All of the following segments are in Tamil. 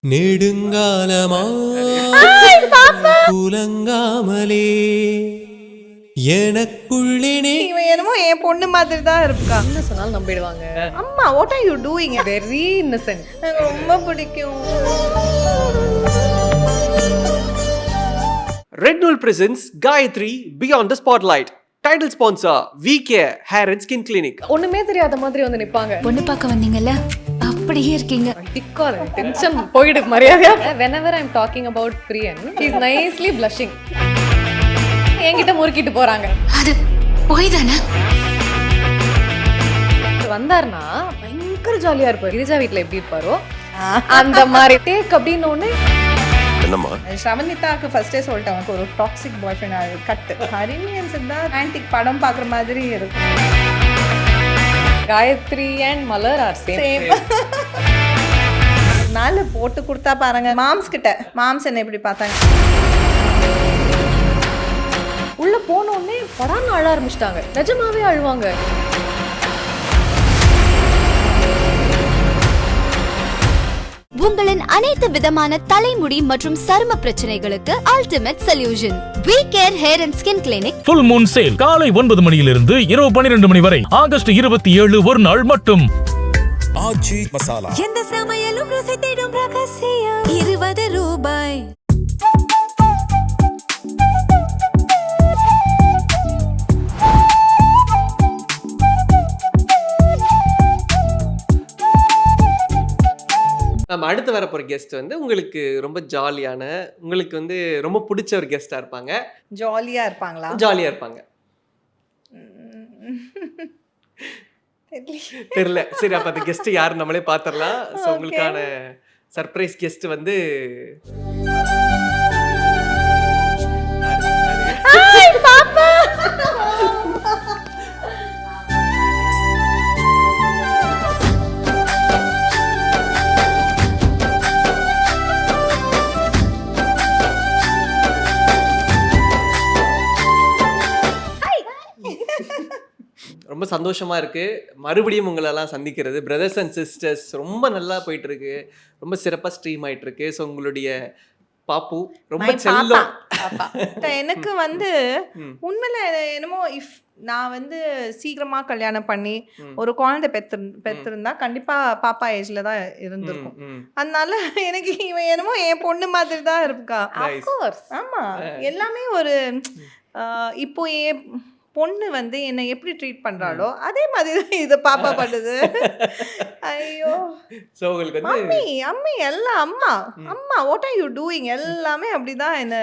நெடுங்காலமா புலங்காமலே எனக்குள்ளே இவன் என்னமோ என் பொண்ணு மாதிரி தான் இருக்கா. என்ன சொன்னாலும் நம்பிடுவாங்க. அம்மா what are you doing? Very Innocent. எனக்கு ரொம்ப பிடிக்கும். Red Bull presents Gayatri Beyond the Spotlight. Title sponsor VCare Hair and Skin Clinic. ஒண்ணுமே தெரியாத மாதிரி வந்து நிப்பாங்க. பொண்ணு பார்க்க வந்தீங்கல்ல, அப்படியே இருக்கீங்க. டிக்கால டென்ஷன் போயிடு மரியாதையா. Whenever I'm talking about Priyan, he's nicely blushing. என்கிட்ட முறுக்கிட்டு போறாங்க. அது போய் தானே. வந்தாருன்னா பயங்கர ஜாலியா இருப்பாரு. கிரிஜா வீட்ல எப்படி இருப்பாரோ அந்த மாதிரி டேக் அப்படின்னு ஒண்ணு. ஷவனிதாக்கு ஃபர்ஸ்டே சொல்லிட்டேன், உனக்கு ஒரு டாக்ஸிக் பாய் ஃப்ரெண்ட் கட்டு. ஹரிணியன்ஸ் தான் ரொமான்டிக் படம் பார்க்குற மாதிரி இருக்கும். Gayathri and Malar are same. நாலு போட்டு கொடுத்தா பாருங்க மாம்ஸ் கிட்ட. மாம்ஸ் என்ன எப்படி பார்த்தாங்க? உள்ள போன உடனே படான்னு அழ ஆரம்பிச்சிட்டாங்க. நிஜமாவே அழுவாங்க. உங்களின் அனைத்து விதமான தலைமுடி மற்றும் சரும பிரச்சனைகளுக்கு ultimate solution VCare Hair and Skin Clinic. Full Moon sale காலை 9 மணியிலிருந்து இரவு 12 மணி வரை. ஆகஸ்ட் 27 ஒரு நாள் மட்டும். ஆச்சி மசாலா எந்த சமையலும் ருசி தேடும் ரகசியம் 20 ரூபாய். நம்ம அடுத்து வர போகிற கெஸ்ட் வந்து உங்களுக்கு ரொம்ப ஜாலியான, உங்களுக்கு வந்து ரொம்ப பிடிச்ச ஒரு கெஸ்டாக இருப்பாங்க. ஜாலியா இருப்பாங்களா? ஜாலியாக இருப்பாங்க. தெரியல. சரி, அப்போ அந்த கெஸ்ட் யார் நம்மளே பார்த்துடலாம். ஸோ உங்களுக்கான சர்ப்ரைஸ் கெஸ்ட் வந்து ரொம்ப சந்தோஷமா இருக்கு. மறுபடியும் உங்களெல்லாம் சந்திக்கிறது. பிரதர்ஸ் அண்ட் சிஸ்டர்ஸ் ரொம்ப நல்லா போயிட்டு இருக்கு. ரொம்ப சிறப்பாக ஸ்ட்ரீம் ஆயிட்டு இருக்கு. ஸோ உங்களுடைய பாப்பு ரொம்ப செல்லம். எனக்கு வந்து உண்மையில என்னமோ இஃப் நான் வந்து சீக்கிரமா கல்யாணம் பண்ணி ஒரு குழந்தை பெற்றிருந்தா கண்டிப்பா பாப்பா ஏஜ்ல தான் இருந்திருக்கும். அதனால எனக்கு இவன் என்னமோ என் பொண்ணு மாதிரி தான் இருக்கா. ஆமா, எல்லாமே ஒரு இப்போ என் பொண்ணு வந்து என்னை எப்படி ட்ரீட் பண்றாளோ அதே மாதிரி தான் இதை பாப்பா பண்ணுது. ஐயோ, ஸோ உங்களுக்கு வந்து அம்மி அம்மி எல்லாம் அம்மா அம்மா வாட் ஆர் யூ டூயிங் எல்லாமே அப்படிதான். என்ன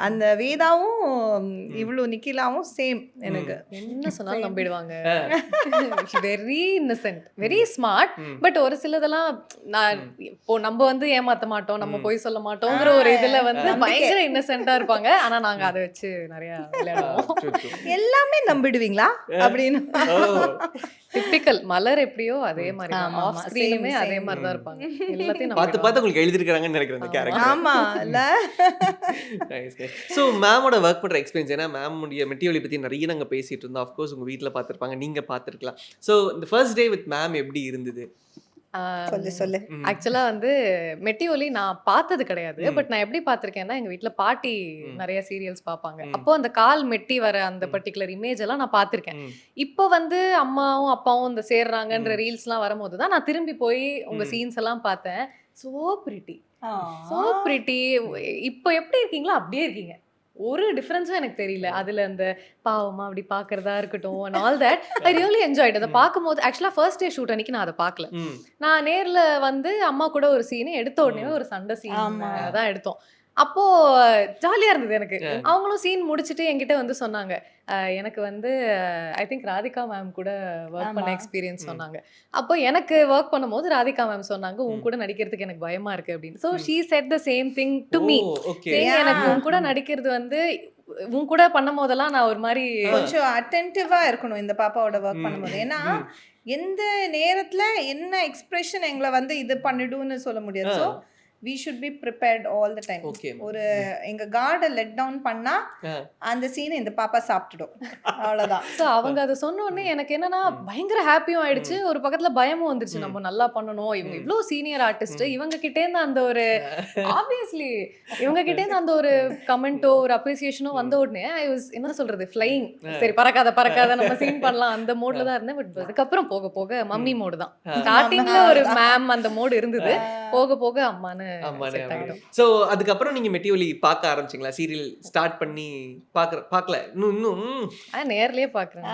அந்த வேதாவும் இவ்வளவு நிக்கிலாவும் சேம். எனக்கு என்ன சொன்னாலும் நம்பிடுவாங்க. Very innocent, very smart. But ஒரு சிலதெல்லாம் நான் இப்போ நம்ம வந்து ஏமாத்த மாட்டோம், நம்ம போய் சொல்ல மாட்டோங்கிற ஒரு இதுல வந்து பயங்கர இன்னசென்ட்டா இருப்பாங்க. ஆனா நாங்க அதை வச்சு நிறைய விளையாடுவோம். எல்லாமே நம்பிடுவீங்களா அப்படின்னு. டிபிக்கல் மலர் எப்படியோ அதே மாதிரி ஆஃப் ஸ்கிரீனுமே அதே மாதிரி தான் இருப்பாங்க. எல்லாத்தையும் பார்த்து பார்த்து உங்களுக்கு எழுதிருக்காங்கன்னு நினைக்கிறேன் அந்த கேரக்டர். ஆமா இல்ல. ஸோ மேமோட ஒர்க் பண்ணுற எக்ஸ்பீரியன்ஸ், ஏன்னா மேமுடைய மெட்டியோலி பற்றி நிறைய நாங்கள் பேசிட்டு இருந்தோம். அஃப்கோர்ஸ் உங்கள் வீட்டில் பார்த்துருப்பாங்க, நீங்கள் பார்த்துருக்கலாம். ஸோ இந்த ஃபர்ஸ்ட் டே வித் மேம் எப்படி இருந்தது? சொல்லு. ஆக்சுவலா வந்து மெட்டியோலி நான் பார்த்தது கிடையாது. பட் நான் எப்படி பார்த்திருக்கேன்னா, எங்க வீட்ல பாட்டி நிறைய சீரியல்ஸ் பார்ப்பாங்க. அப்போ அந்த கால் மெட்டி வர அந்த பர்டிகுலர் இமேஜ் எல்லாம் நான் பார்த்திருக்கேன். இப்போ வந்து அம்மாவும் அப்பாவும் இந்த சேர்றாங்கன்ற ரீல்ஸ் எல்லாம் வரும்போது தான் நான் திரும்பி போய் உங்க சீன்ஸ் எல்லாம் பார்த்தேன். So pretty, so pretty. இப்போ எப்படி இருக்கீங்களோ அப்படியே இருக்கீங்க. ஒரு டிஃபரன்ஸும் எனக்கு தெரியல. அதுல அந்த பாவமா அப்படி பாக்குறதா இருக்கட்டும் and all that I really enjoyed. அதை பார்க்கும்போது ஆக்சுவலா ஃபர்ஸ்ட் டே ஷூட் அன்னைக்கு நான் அதை பார்க்கல. நான் நேர்ல வந்து அம்மா கூட ஒரு சீன் எடுத்த உடனே ஒரு சண்டை சீன் தான் எடுத்தோம். அப்போ ஜாலியா இருந்தது எனக்கு. அவங்களும் சீன் முடிச்சுட்டு என்கிட்ட வந்து சொன்னாங்க, எனக்கு வந்து ஐ திங்க் ராதிகா மேம் கூட ஒர்க் பண்ண எக்ஸ்பீரியன்ஸ் சொன்னாங்க. அப்போ எனக்கு ஒர்க் பண்ணும்போது ராதிகா மேம் சொன்னாங்க, உன் கூட நடிக்கிறதுக்கு எனக்கு பயமா இருக்கு அப்படின்னு. So she said the same thing to me. எனக்கு உன் கூட நடிக்கிறது வந்து உன் கூட பண்ணும் போதெல்லாம் நான் ஒரு மாதிரி கொஞ்சம் அட்டென்டிவா இருக்கணும் இந்த பாப்பாவோட ஒர்க் பண்ணும்போது. ஏன்னா எந்த நேரத்துல என்ன எக்ஸ்பிரஷன் எங்களை வந்து இது பண்ணிடுன்னு சொல்ல முடியாது. So we should be prepared all the time. Okay. ஒரு எங்க கார்டை லெட் டவுன் பண்ணா அந்த சீனை இந்த பாப்பா சாப்பிட்டுடும், அவ்வளவுதான். ஸோ அவங்க அதை சொன்ன உடனே எனக்கு என்னன்னா பயங்கர ஹாப்பியும் ஆயிடுச்சு, ஒரு பக்கத்துல பயமும் வந்துருச்சு. நம்ம நல்லா பண்ணணும், இவங்க இவ்வளோ சீனியர் ஆர்டிஸ்ட், இவங்க கிட்டே இருந்து அந்த ஒரு ஆப்வியஸ்லி இவங்க கிட்டே இருந்து அந்த ஒரு கமெண்டோ ஒரு அப்ரிசியேஷனோ வந்த உடனே ஐ வாஸ் என்ன சொல்றது ஃப்ளைங். சரி பறக்காத நம்ம சீன் பண்ணலாம் அந்த மோட்ல தான் இருந்தேன். பட் அதுக்கப்புறம் போக போக மம்மி மோடு தான். ஸ்டார்டிங்ல ஒரு மேம் அந்த மோடு இருந்தது, போக போக அம்மான்னு set ஆயிடும். சோ அதுக்கப்புறம் நீங்க மெட்டி ஒலி பார்க்க ஆரம்பிச்சீங்களா? சீரியல் ஸ்டார்ட் பண்ணி பார்க்கல இன்னும் நேர்லயே பாக்குறேன்.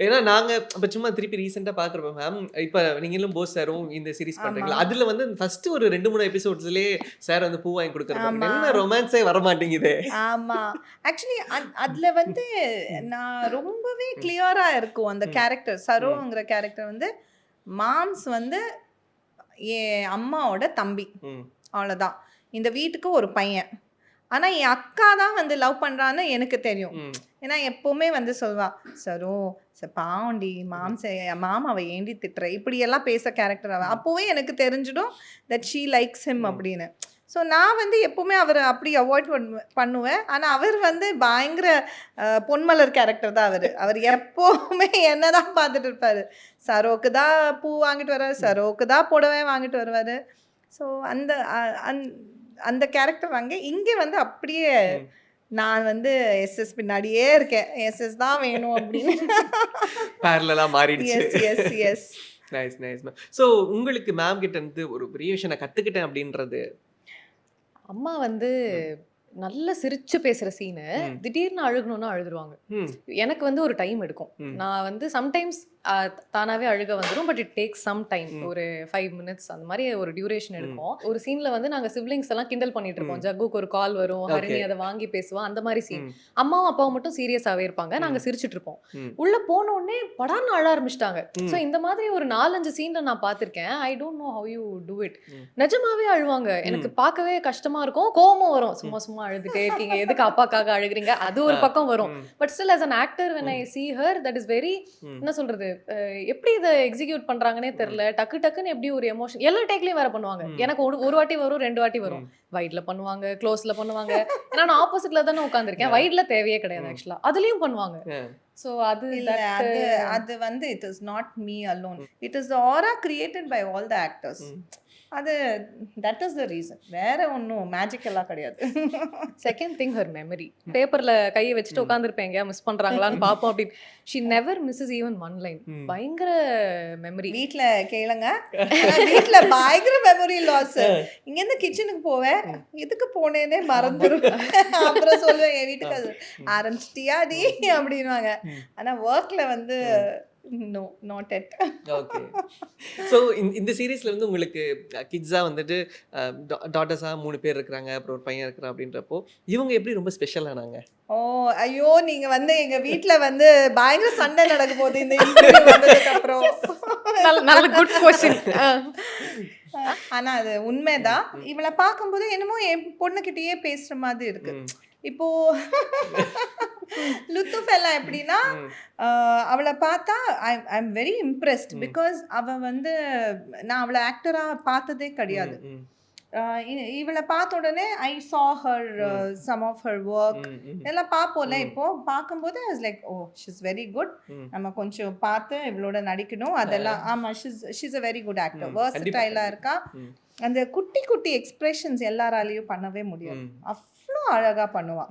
ஏன்னா நாங்க இப்ப சும்மா திருப்பி ரீசெண்டா பாக்குறோம் மேம். இப்ப நீங்களும் போஸ் சாரும் இந்த சீரிஸ் பண்றீங்களா, அதுல வந்து ஃபர்ஸ்ட் ஒரு 2-3 எபிசோட்ஸ்லயே சார் வந்து பூ வாங்கி கொடுக்கறது, என்ன ரொமான்ஸே வர மாட்டேங்குது. ஆமா, ஆக்சுவலி அதுல வந்து நான் ரொம்பவே கிளியரா இருக்கும் அந்த கேரக்டர். சரோங்கிற கேரக்டர் வந்து மாம்ஸ் வந்து என் அம்மாவோட தம்பி, அவ்வளோதான். இந்த வீட்டுக்கு ஒரு பையன். ஆனால் என் அக்கா தான் வந்து லவ் பண்ணுறான்னு எனக்கு தெரியும். ஏன்னா எப்போவுமே வந்து சொல்வா, சரோ பாவண்டி மாமாவை ஏண்டி திட்டுற, இப்படியெல்லாம் பேச கேரக்டர் அவன். அப்போவே எனக்கு தெரிஞ்சிடும் தட் ஷீ லைக்ஸ் ஹிம் அப்படின்னு. ஸோ நான் வந்து எப்போவுமே அவரை அப்படி அவாய்ட் பண்ணுவேன். ஆனால் அவர் வந்து பயங்கர பொன்மலர் கேரக்டர் தான் அவர் எப்போவுமே என்ன தான் பார்த்துட்டு இருப்பார். சரோக்கு தான் பூ வாங்கிட்டு வருவார், சரோக்கு தான் புடவை வாங்கிட்டு வருவார். ஸோ அந்த அந்த கேரக்டர் வாங்க இங்கே வந்து அப்படியே நான் வந்து எஸ்எஸ் பின்னாடியே இருக்கேன், எஸ்எஸ் தான் வேணும் அப்படின்னு. பேரலலா மாறிடுச்சு. Yes yes nice nice ma'am. So உங்களுக்கு மேம் கிட்ட இருந்து ஒரு பெரிய விஷயம் நான் கற்றுக்கிட்டேன் அப்படின்றது, அம்மா வந்து நல்ல சிரிச்சு பேசுற சீனு திடீர்னு அழுகணும்னா அழுதுருவாங்க. எனக்கு வந்து ஒரு டைம் எடுக்கும். நான் வந்து சம்டைம்ஸ் தானாவே அழுக வந்துடும், but it takes some time. ஒரு 5 minutes அந்த மாதிரி ஒரு டியூரேஷன் எடுக்கும். ஒரு சீன்ல வந்து நாங்க சிப்லிங்ஸ் எல்லாம் கிண்டல் பண்ணிட்டு இருப்போம். ஜக்குக்கு ஒரு கால் வரும், ஹரிணி அதை வாங்கி பேசுவான், அந்த மாதிரி சீன். அம்மாவும் அப்பாவும் மட்டும் சீரியஸாவே இருப்பாங்க, நாங்க சிரிச்சுட்டு இருப்போம். உள்ள போன உடனே படான்னு அழ ஆரம்பிச்சிட்டாங்க. ஸோ இந்த மாதிரி ஒரு 4-5 சீன்ல நான் பார்த்திருக்கேன். ஐ don't know how you do it. நிஜமாவே அழுவாங்க. எனக்கு பார்க்கவே கஷ்டமா இருக்கும், கோபமும் வரும். சும்மா சும்மா அழுதுட்டே இருக்கீங்க, எதுக்கு அப்பாக்காக அழுகுறீங்க, அது ஒரு பக்கம் வரும். But still as an actor when I see her, that is very என்ன சொல்றது, எப்படி இதை எக்ஸிக்யூட் பண்றாங்கன்னே தெரியல. டக்கு டக்குன்னு எப்படி ஒரு எமோஷன் எல்லா டேக்லயும் வேற பண்ணுவாங்க. எனக்கு ஒரு வாட்டி வரும், 2 வாட்டி வரும். வைட்ல பண்ணுவாங்க, க்ளோஸ்ல பண்ணுவாங்க. ஏன்னா நான் ஆப்போசிட்ல தானே உட்காந்துருக்கேன், வைட்ல தேவையே கிடையாது ஆக்சுவலா, அதுலயும் பண்ணுவாங்க. ஸோ அது வந்து it is not me alone, it is the aura created by all the actors. அது தட் இஸ் த ரீசன், வேற ஒன்றும் மேஜிக்கெல்லாம் கிடையாது. Second thing her memory. பேப்பர்ல கையை வச்சுட்டு உட்காந்துருப்பேன், எங்கேயா மிஸ் பண்றாங்களான்னு பார்ப்போம் அப்படின்னு. She never misses even one line. பயங்கர மெமரி. வீட்டில் கேளுங்க, வீட்டில் பயங்கர மெமரி லாஸ். இங்கேருந்து கிச்சனுக்கு போவேன், இதுக்கு போனேன்னே மறந்துடும். அப்புறம் சொல்லுவேன் என் வீட்டுக்கு, ஆரம்பிச்சிட்டியா டி அப்படின்வாங்க. ஆனால் ஒர்க்ல வந்து no not yet. Okay. So இந்த சீரீஸ்ல வந்து உங்களுக்கு கிட்ஸா வந்துட்டு டாட்டர்ஸா 3 பேர் இருக்கிறாங்க, அப்புறம் ஒரு பையன் இருக்கிறான் அப்படின்றப்போ இவங்க எப்படி ரொம்ப ஸ்பெஷலானாங்க? ஓ ஐயோ, நீங்க வந்து எங்க வீட்ல வந்து பயங்கர சண்டை நடக்க போகுது இந்த இன்டர்வியூ வந்ததுக்கு அப்புறம். நல்ல குட் क्वेश्चन. ஆனா அது உண்மைதான். இவளை பார்க்கும்போது என்னமோ என் பொண்ணுகிட்டயே பேசுற மாதிரி இருக்கு. இப்போ லுத்துஃப் எல்லாம் எப்படின்னா, அவளை பார்த்தா I am very impressed. Because அவ வந்து நான் அவளை ஆக்டரா பார்த்ததே கிடையாது. இவளை பார்த்த உடனே I saw her some of her work எல்லாம் பார்ப்போம்ல. இப்போ பார்க்கும்போது I was like, oh she's very good, நம்ம கொஞ்சம் பார்த்து இவளோட நடிக்கணும் அதெல்லாம். ஆமா, she's a very good actor, வெர்சடைலா இருக்கா. அந்த குட்டி குட்டி எக்ஸ்பிரஷன்ஸ் எல்லாராலையும் பண்ணவே முடியாது, அவ்வளோ அழகா பண்ணுவா.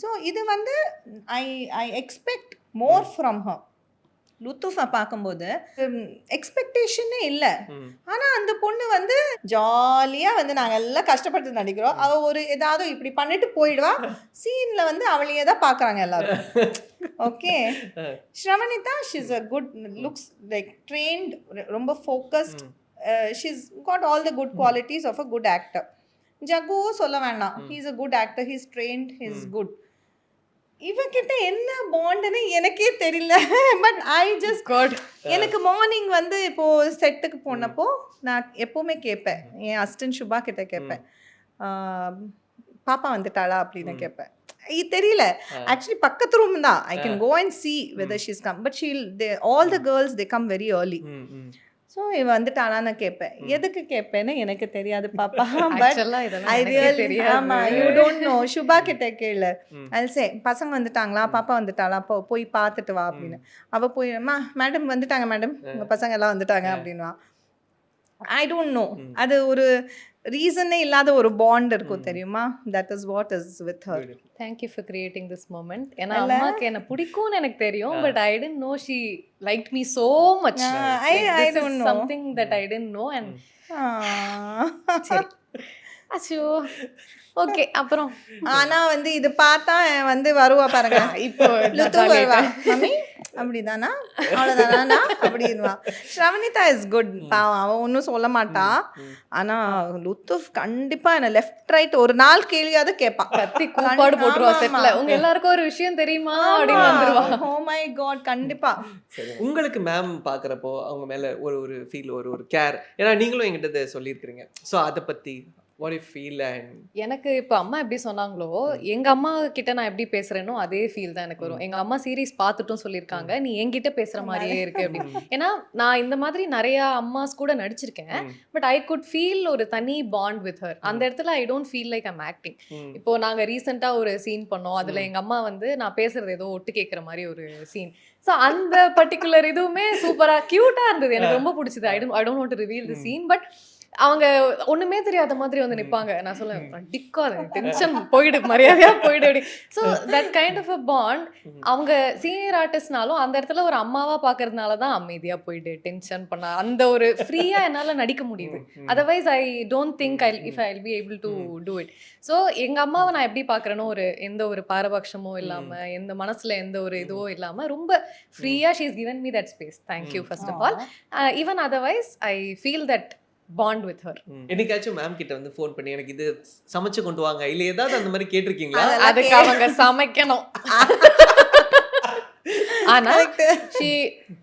ஸோ இது வந்து I expect more from her. லுத்துஃபை பார்க்கும்போது எக்ஸ்பெக்டேஷனே இல்லை. ஆனால் அந்த பொண்ணு வந்து ஜாலியாக வந்து நாங்கள் எல்லாம் கஷ்டப்பட்டு நடிக்கிறோம், அவள் ஒரு ஏதாவது இப்படி பண்ணிட்டு போயிடுவா. சீனில் வந்து அவளையே தான் பார்க்குறாங்க எல்லாரும். Okay, Sravanitha she's a good, looks like trained, ரொம்ப focused. She's got all the good qualities of a good actor. ஜக்குவும் சொல்ல வேண்டாம், he is a good actor, he is trained, he is good. இவகிட்ட என்ன பாண்டுன்னு எனக்கே தெரியல. பட் ஐ ஜஸ்ட் காட், எனக்கு மார்னிங் வந்து இப்போ செட்டுக்கு போனப்போ நான் எப்போவுமே கேட்பேன், என் அசிஸ்டன்ட் சுபா கிட்ட கேட்பேன், பாப்பா வந்துட்டாளா அப்படின்னு கேட்பேன். இது தெரியல, ஆக்சுவலி பக்கத்து ரூம் தான், I can go and see whether she's come, but she'll all the girls they come very early. So இவ வந்துட்டாளான்னு கேட்பேன். எதுக்கு கேட்பேன்னு எனக்கு தெரியாது பாப்பா. பட் ஆக்சுவலா இதெல்லாம் ஐ எனக்கே ரியல் தெரியாது. ஆமா யூ டோன்ட் நோ. சுபா கிட்ட கேளு. I'll say பசங்க வந்துட்டாங்களா, பாப்பா வந்துட்டாளா, போய் பார்த்துட்டு வா அப்படின்னு. அவ போய் மேடம் வந்துட்டாங்க மேடம், உங்க பசங்க எல்லாம் வந்துட்டாங்க அப்படின்வா. ஐ டோன்ட் நோ. அது ஒரு ரீசனே இல்லாத ஒரு பாண்ட் இருக்கும் தெரியுமா. That is what is with her. Thank you for creating this moment. ஏன்னா அம்மாக்கு என்ன பிடிக்கும்னு எனக்கு தெரியும், but I didn't know she liked me so much. I This don't is know. something that I didn't know and சரி. அச்சோ. ஓகே, அப்புறம் ஆனா வந்து இது பார்த்தா வந்து வருவா பாருங்க. இப்போ லுத்து வருவா, மம்மி அப்படிதானா அவ்வளோதானா அப்படின்வா. ஸ்ரவனிதா இஸ் குட், பாவம் அவன் ஒன்றும் சொல்ல மாட்டா. ஆனா லுத்து கண்டிப்பா என்ன லெஃப்ட் ரைட் ஒரு நாள் கேள்வியாவது கேட்பான். கத்தி கூப்பாடு போட்டுருவா செட்ல. உங்க எல்லாருக்கும் ஒரு விஷயம் தெரியுமா அப்படின்னு வந்துருவா. ஓ மை காட், கண்டிப்பா. சரி, உங்களுக்கு மேம் பார்க்குறப்போ அவங்க மேலே ஒரு ஃபீல், ஒரு கேர், ஏன்னா நீங்களும் என்கிட்ட இதை சொல்லியிருக்கிறீங்க. ஸோ அதை பற்றி what you feel and எனக்கு இப்போ அம்மா எப்படி சொன்னாங்களோ, எங்க அம்மா கிட்ட நான் எப்படி பேசுறேனோ அதே ஃபீல் தான் எனக்கு வரும். எங்க அம்மா சீரிஸ் பார்த்துட்டும் சொல்லியிருக்காங்க, நீ என்கிட்ட பேசுற மாதிரியே இருக்கு அப்படின்னு. ஏன்னா நான் இந்த மாதிரி நிறைய அம்மாஸ் கூட நடிச்சிருக்கேன், பட் ஐ குட் ஃபீல் ஒரு தனி பாண்ட் வித் ஹர். அந்த இடத்துல I don't feel like I'm acting. இப்போ நாங்க ரீசெண்டா ஒரு சீன் பண்ணோம், அதுல எங்க அம்மா வந்து நான் பேசுறது ஏதோ ஒட்டு கேட்குற மாதிரி ஒரு சீன். ஸோ அந்த பர்டிகுலர் இதுவுமே சூப்பரா கியூட்டா இருந்தது, எனக்கு ரொம்ப பிடிச்சது. I don't want to reveal the scene, but அவங்க ஒண்ணுமே தெரியாத மாதிரி வந்து நிப்பாங்க. நான் சொல்லுவேன், அடிக்காத, டென்ஷன் போயிடு, மரியாதையா போயிடு அப்படி. So that kind of a bond. அவங்க சீனியர் ஆர்டிஸ்ட்னாலும் அந்த இடத்துல ஒரு அம்மாவா பாக்குறதுனால தான் அமைதியா போயிடு, டென்ஷன் பண்ண அந்த ஒரு ஃப்ரீயா என்னால நடிக்க முடியுது. Otherwise I don't think if I will be able to do it. So எங்க அம்மாவை நான் எப்படி பாக்குறேனோ, ஒரு எந்த ஒரு பாரபட்சமும் இல்லாம, எந்த மனசுல எந்த ஒரு இதுவோ இல்லாம ரொம்ப ஃப்ரீயா she is given me that space. Thank you first of all. Even otherwise I feel that bond with her. என்னைக்காச்சும் மேம் கிட்ட வந்து ஃபோன் பண்ணி எனக்கு இது சமைச்சு கொண்டு வாங்க இல்ல ஏதாவது அந்த மாதிரி கேட்டிருக்கீங்களா? அதுக்கு அவங்க சமைக்கணும். ஆனா she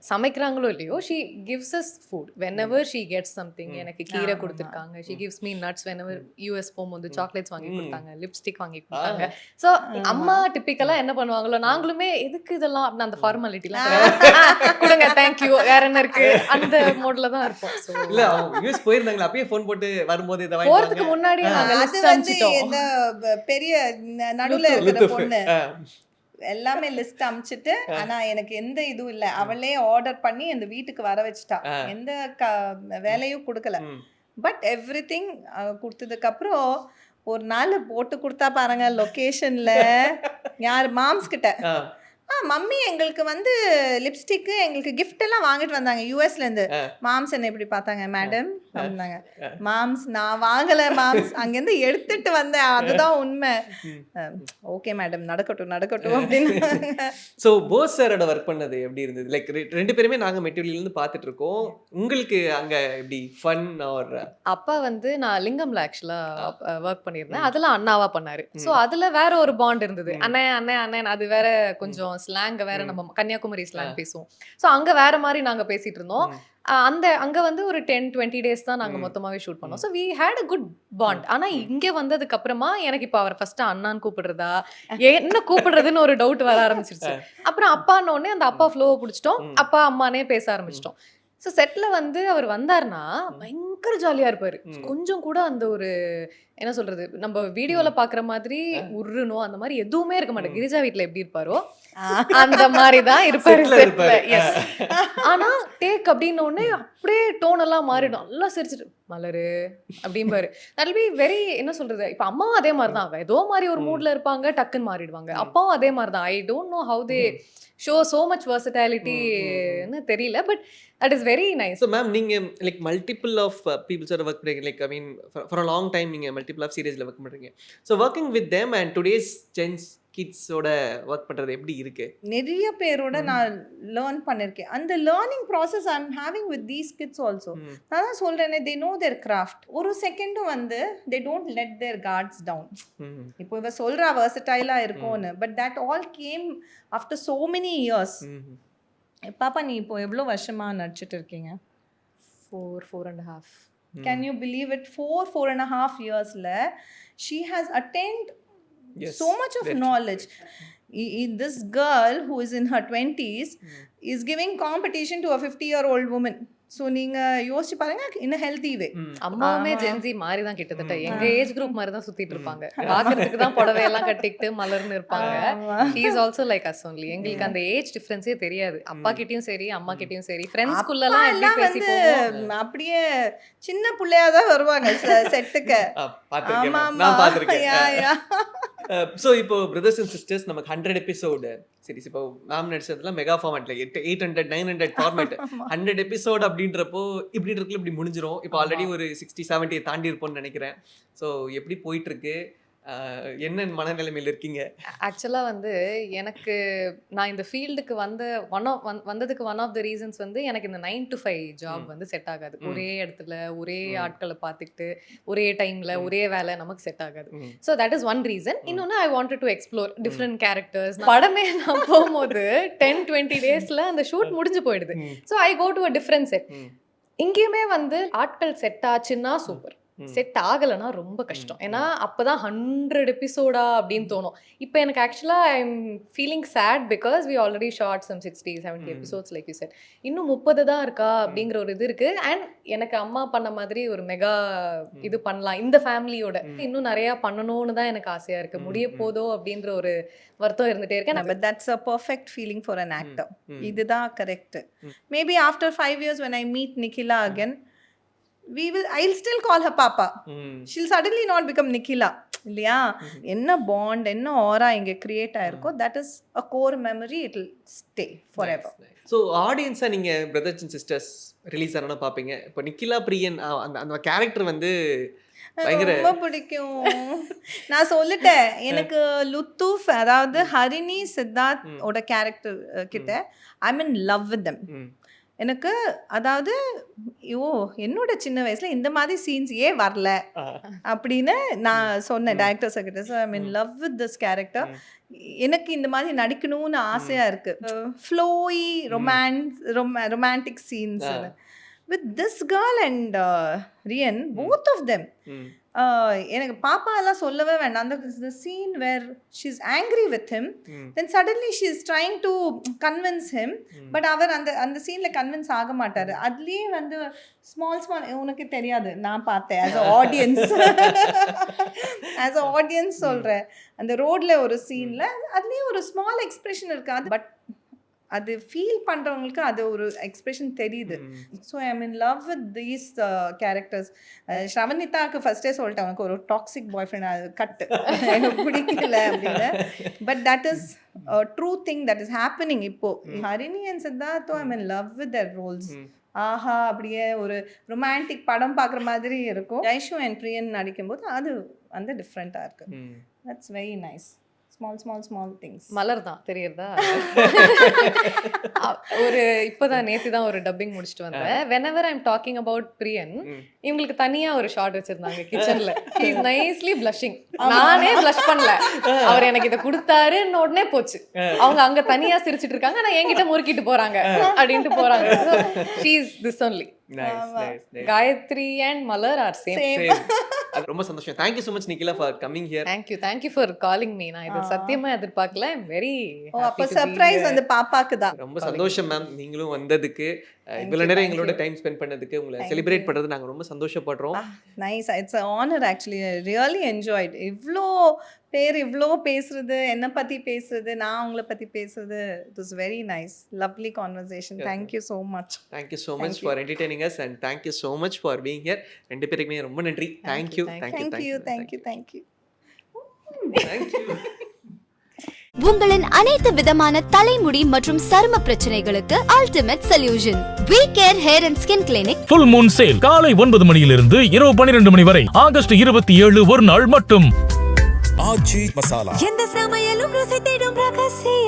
சமைக்கிறாங்களோ இல்லையோ, she gives us food whenever she gets something. எனக்கு கீரை கொடுத்திருக்காங்க, she gives me nuts whenever US போகும்போது சாக்லேட்ஸ் வாங்கி கொடுத்தாங்க, லிப்ஸ்டிக் வாங்கி கொடுத்தாங்க. சோ அம்மா டிபிக்கலா என்ன பண்ணுவாங்களோ, நாங்களுமே எதுக்கு இதெல்லாம் அப்படி அந்த ஃபார்மாலிட்டிலாம் கொடுங்க, தேங்க் யூ, வேற என்ன இருக்கு, அந்த மோட்ல தான் இருப்போம். சோ இல்ல அவங்க US போயிருந்தாங்களா, அப்பயே ஃபோன் போட்டு வரும்போது இத வாங்கி போறதுக்கு முன்னாடி நாங்க அது லிஸ்ட் வந்து அனுப்பிட்டோம். இந்த பெரிய நடுவுல இருக்கிற பொண்ணு எல்லாமே லிஸ்ட் அமிச்சிட்டு, ஆனா எனக்கு எந்த இதுவும் இல்ல, அவளே ஆர்டர் பண்ணி அந்த வீட்டுக்கு வர வச்சுட்டா, எந்த வேலையும் கொடுக்கல. பட் எவ்ரிதிங் கொடுத்ததுக்கு அப்புறம் ஒரு நாள் போட்டு கொடுத்தா பாருங்க லொகேஷன்ல, யார் மாம்ஸ் கிட்ட, மம்மி எங்களுக்கு வந்து லிப்ஸ்டிக்கு எங்களுக்கு கிஃப்ட் எல்லாம் வாங்கிட்டு வந்தாங்க யூஎஸ்ல இருந்து. மாம்ஸ் என்ன எப்படி பார்த்தாங்க, மேடம் அப்படின்னாங்க. மாம்ஸ் நான் வாங்கல மாம்ஸ், அங்கேருந்து எடுத்துட்டு வந்தேன், அதுதான் உண்மை. ஓகே மேடம், நடக்கட்டும் நடக்கட்டும் அப்படின்னு. ஸோ போஸ் சாரோட ஒர்க் பண்ணது எப்படி இருந்தது? லைக் ரெண்டு பேருமே நாங்கள் மெட்டீரியல்லேருந்து பார்த்துட்டு இருக்கோம், உங்களுக்கு அங்கே எப்படி ஃபன் ஆர்? அப்பா வந்து நான் லிங்கம்ல ஆக்சுவலா ஒர்க் பண்ணியிருந்தேன், அதுல அண்ணாவா பண்ணாரு. ஸோ அதுல வேற ஒரு பாண்ட் இருந்தது, அண்ணன் அண்ணன் அண்ணன். அது வேற கொஞ்சம் ஸ்லாங் வேற, நம்ம கன்னியாகுமரி ஸ்லாங் பேசுவோம். ஸோ அங்க வேற மாதிரி நாங்க பேசிட்டு இருந்தோம். அங்க வந்து ஒரு 10-20 days தான் நாங்க மொத்தமாவே ஷூட் பண்ணோம். So we had a good bond. ஆனா இங்க வந்ததுக்கு அப்புறமா எனக்கு இப்போ அவர் ஃபர்ஸ்ட் அண்ணான்னு கூப்பிடுறதா என்ன கூப்பிடுறதுன்னு ஒரு டவுட் வர ஆரம்பிச்சிருச்சு. அப்புறம் அப்பான்னு உடனே அந்த அப்பா ஃப்ளோவை பிடிச்சிட்டோம், அப்பா அம்மானே பேச ஆரம்பிச்சிட்டோம். ஸோ செட்டில் வந்து அவர் வந்தார்னா பயங்கர ஜாலியாக இருப்பார். கொஞ்சம் கூட அந்த ஒரு என்ன சொல்றது, நம்ம வீடியோல பாக்குற மாதிரி உருணும் அந்த மாதிரி எதுவுமே இருக்க மாட்டேன். கிரிஜா வீட்ல எப்படி இருப்பாரோ அந்த மாதிரி தான் இருப்பாரு. ஆனா டேக் அப்படின்னு உடனே அப்படியே டோன் எல்லாம் மாறிடும், நல்லா சிரிச்சிட்டு மலரு அப்படிம்பாரு. தட் வில் பி வெரி என்ன சொல்றது, இப்ப அம்மாவும் அதே மாதிரி தான், ஏதோ மாதிரி ஒரு மூட்ல இருப்பாங்க, டக்குன்னு மாறிடுவாங்க. அப்பாவும் அதே மாதிரி தான். I don't know how they show so much வெர்சடைலிட்டின்னு தெரியல, but that is very nice. So ma'am, நீங்க like multiple of people sort of work பண்றீங்க, like I mean for a long time நீங்க multiple of seriesல work பண்றீங்க. So working with them and today's gens kids ஓட ஒர்க் பண்றது எப்படி இருக்கு? நிறைய பேரோட நான் லேர்ன் பண்ணிருக்கேன். அந்த learning process I am having with these kids also. நான் தான் சொல்றேனே, they know their craft. ஒரு செகண்டும் வந்து they don't let their guards down. இப்போ இவ சொல்றா வெர்சடைலா இருக்கும்னு, but that all came after so many years. பாப்பா நீ இப்போ எவ்வளோ வருஷமா நடிச்சிட்டு இருக்கீங்க? 4.5. Can you believe it? 4.5 yearsல she has attained so much of knowledge. This girl who is in her 20s is giving competition to a 50-year-old woman. So நீங்க யோசிச்சு பாருங்க இன் ஹெல்தி வே. அம்மாவுமே ஜென்சி மாதிரி தான் கிட்டத்தட்ட எங்க ஏஜ் குரூப் மாதிரி தான் சுத்திட்டு இருப்பாங்க. பாக்குறதுக்கு தான் புடவை எல்லாம் கட்டிக்கிட்டு மலர்னு இருப்பாங்க. She is also like us only. எங்களுக்கு அந்த ஏஜ் டிஃபரன்ஸே தெரியாது. அப்பா கிட்டயும் சரி அம்மா கிட்டயும் சரி ஃப்ரெண்ட்ஸ்குள்ள எல்லாம் எப்படி பேசி போவோம். அப்படியே சின்ன பிள்ளையா தான் வருவாங்க செட்டுக்கு. பாத்திருக்கேன், நான் பாத்திருக்கேன். ஸோ இப்போ பிரதர்ஸ் அண்ட் சிஸ்டர்ஸ் நமக்கு 100 எபிசோடு சீரிஸ். இப்போ மேம் நடிச்சதுல மெகா ஃபார்மேட்ல 800 900 ஃபார்மேட் 100 எபிசோட் அப்படின்றப்போ இப்படி இருக்குல்ல, இப்படி முடிஞ்சிரும். இப்போ ஆல்ரெடி ஒரு 60-70 தாண்டி இருப்போம்னு நினைக்கிறேன். ஸோ எப்படி போயிட்டு இருக்கு, என்ன மனநிலைமையில இருக்கீங்க? ஆக்சுவலா வந்து எனக்கு நான் இந்த ஃபீல்டுக்கு வந்ததுக்கு ஒன் ஆஃப் த ரீசன்ஸ் வந்து எனக்கு இந்த 9 to 5 ஜாப் வந்து செட் ஆகாது. ஒரே இடத்துல ஒரே ஆட்களை பார்த்துக்கிட்டு ஒரே டைம்ல ஒரே வேலை நமக்கு செட் ஆகாது. So that is one reason. இன்னொன்று I wanted to explore different characters. படமே நான் போகும்போது 10-20 டேஸ்ல அந்த ஷூட் முடிஞ்சு போயிடுது. So I go to a different set. இங்கேயுமே வந்து ஆட்கள் செட் ஆச்சுன்னா சூப்பர், செட் ஆகலைன்னா ரொம்ப கஷ்டம். ஏன்னா அப்பதான் 100 எபிசோடா அப்படின்னு தோணும். இப்போ எனக்கு ஆக்சுவலா I am feeling sad because we already shot some 60-70 episodes like you said. இன்னும் 30 தான் இருக்கா அப்படிங்கிற ஒரு இது இருக்கு. அண்ட் எனக்கு அம்மா பண்ண மாதிரி ஒரு மெகா இது பண்ணலாம் இந்த ஃபேமிலியோட. இன்னும் நிறைய பண்ணணும்னு தான் எனக்கு ஆசையா இருக்கு. முடிய போதோ அப்படின்ற ஒரு வருத்தம் இருந்துட்டே இருக்கேன். But that's a perfect feeling for an actor. இதுதான் correct. Maybe after 5 years when I meet Nikhila again, I'll still call her Papa. She'll suddenly not become Nikhila. இல்லையா? என்ன பாண்ட், என்ன ஆரா இங்க கிரியேட் ஆயிருக்கோ, that is a core memory. It will stay forever. So ஆடியன்ஸா நீங்க பிரதர்ஸ் அண்ட் சிஸ்டர்ஸ் ரிலீஸ் ஆனா பாப்பீங்க. இப்போ நிக்கிலா பிரியன் அந்த கேரக்டர் வந்து ரொம்ப பிடிக்கும். நான் சொல்லிட்டேன், எனக்கு லுத்தூஃப் அதாவது ஹரிணி சித்தார்த் ஓட கேரக்டர் கிட்ட ஐ மீன் லவ் வித் தெம். எனக்கு அதாவது என்னோட சின்ன வயசுல இந்த மாதிரி சீன்ஸ் ஏன் வரல அப்படின்னு நான் சொன்னேன் டைரக்டர்ஸ் கிட்ட. So I mean love with this character. எனக்கு இந்த மாதிரி நடிக்கணும்னு ஆசையா இருக்கு. ஃப்ளோயி romantic scenes with this girl and ரியன், போத் ஆஃப் தெம். எனக்கு பாப்பா எல்லாம் சொல்லவே வேண்டாம். அந்த scene where she is angry with him, then suddenly she is trying to convince him. But அவர் அந்த சீன்ல கன்வின்ஸ் ஆக மாட்டாரு. அதுலயே வந்து ஸ்மால் உனக்கு தெரியாது, நான் பார்த்தேன் ஆஸ் அ ஆடியன்ஸ் சொல்றேன். அந்த ரோட்ல ஒரு சீன்ல அதுலயே ஒரு ஸ்மால் எக்ஸ்பிரஷன் இருக்கு. பட் அது ஃபீல் பண்றவங்களுக்கு அது ஒரு எக்ஸ்பிரஷன் தெரியுது. So I mean love with these characters. ஸ்ரவனிதாக்கு ஃபர்ஸ்டே சொல்லிட்டேன், உனக்கு ஒரு டாக்ஸிக் பாய் ஃப்ரெண்ட் அது கட்டு எனக்கு பிடிக்கல அப்படின்னு. But that is true thing that is happening இப்போ. ஹரிணி அண்ட் சித்தார்த்தோ I mean love with their roles. ஆஹா, அப்படியே ஒரு ரொமான்டிக் படம் பார்க்குற மாதிரி இருக்கும். ஜெய்ஷு அண்ட் பிரியன் நடிக்கும்போது அது வந்து டிஃப்ரெண்ட்டாக இருக்கு. That's very nice. Small things. Malar தான் தெரியுறதா? ஒரு இப்போதான் நேத்து தான் ஒரு டப்பிங் முடிச்சுட்டு வந்தேன். whenever I'm talking about பிரியன், இவங்களுக்கு தனியா ஒரு ஷாட் வச்சிருந்தாங்க கிச்சன்ல. he is nicely blushing. நானே blush பண்ணல, அவர் எனக்கு இத கொடுத்தாருன்னு உடனே போச்சு. அவங்க அங்க தனியா சிரிச்சிட்டு இருக்காங்க, நான் என்கிட்ட முறுக்கிட்டு போறாங்க அப்படின்ட்டு போறாங்க. she is this only. Nice. Gayatri and Malar are same. அது ரொம்ப சந்தோஷம். Thank you so much Nikhila for coming here. Thank you for calling me. நான் இது சத்தியமா எதிர்பார்க்கல. I'm very happy அப்ப to be சர்ப்ரைஸ் here. வந்து பாப்பாக்கு தான். ரொம்ப சந்தோஷம் மேம், நீங்களும் வந்ததுக்கு, இவ்வளவு நேரம் எங்களோட டைம் ஸ்பெண்ட் பண்ணதுக்கு, உங்களை செலிப்ரேட் பண்றது நாங்க ரொம்ப சந்தோஷப்படுறோம். Nice, it's an honor actually. I really enjoyed. இவ்ளோ பேர் இவ்ளோ பேசுறது, என்ன பத்தி பேசுறது, நான் உங்களை பத்தி பேசுறது, it was very nice, lovely conversation. Thank you so much. Thank you so much for entertaining us and thank you so much for being here. ரெண்டு பேருக்குமே ரொம்ப நன்றி. Thank you. உங்களின் அனைத்து விதமான தலைமுடி மற்றும் சரும பிரச்சனைகளுக்கு ultimate solution We Care Hair and Skin Clinic. Full Moon sale காலை 9 மணியிலிருந்து இரவு 12 மணி வரை ஆகஸ்ட் 27 ஒரு நாள் மட்டும். ஆச்சி மசாலா. எந்த சமையலும் ருசி தேடும் ரகசியம்.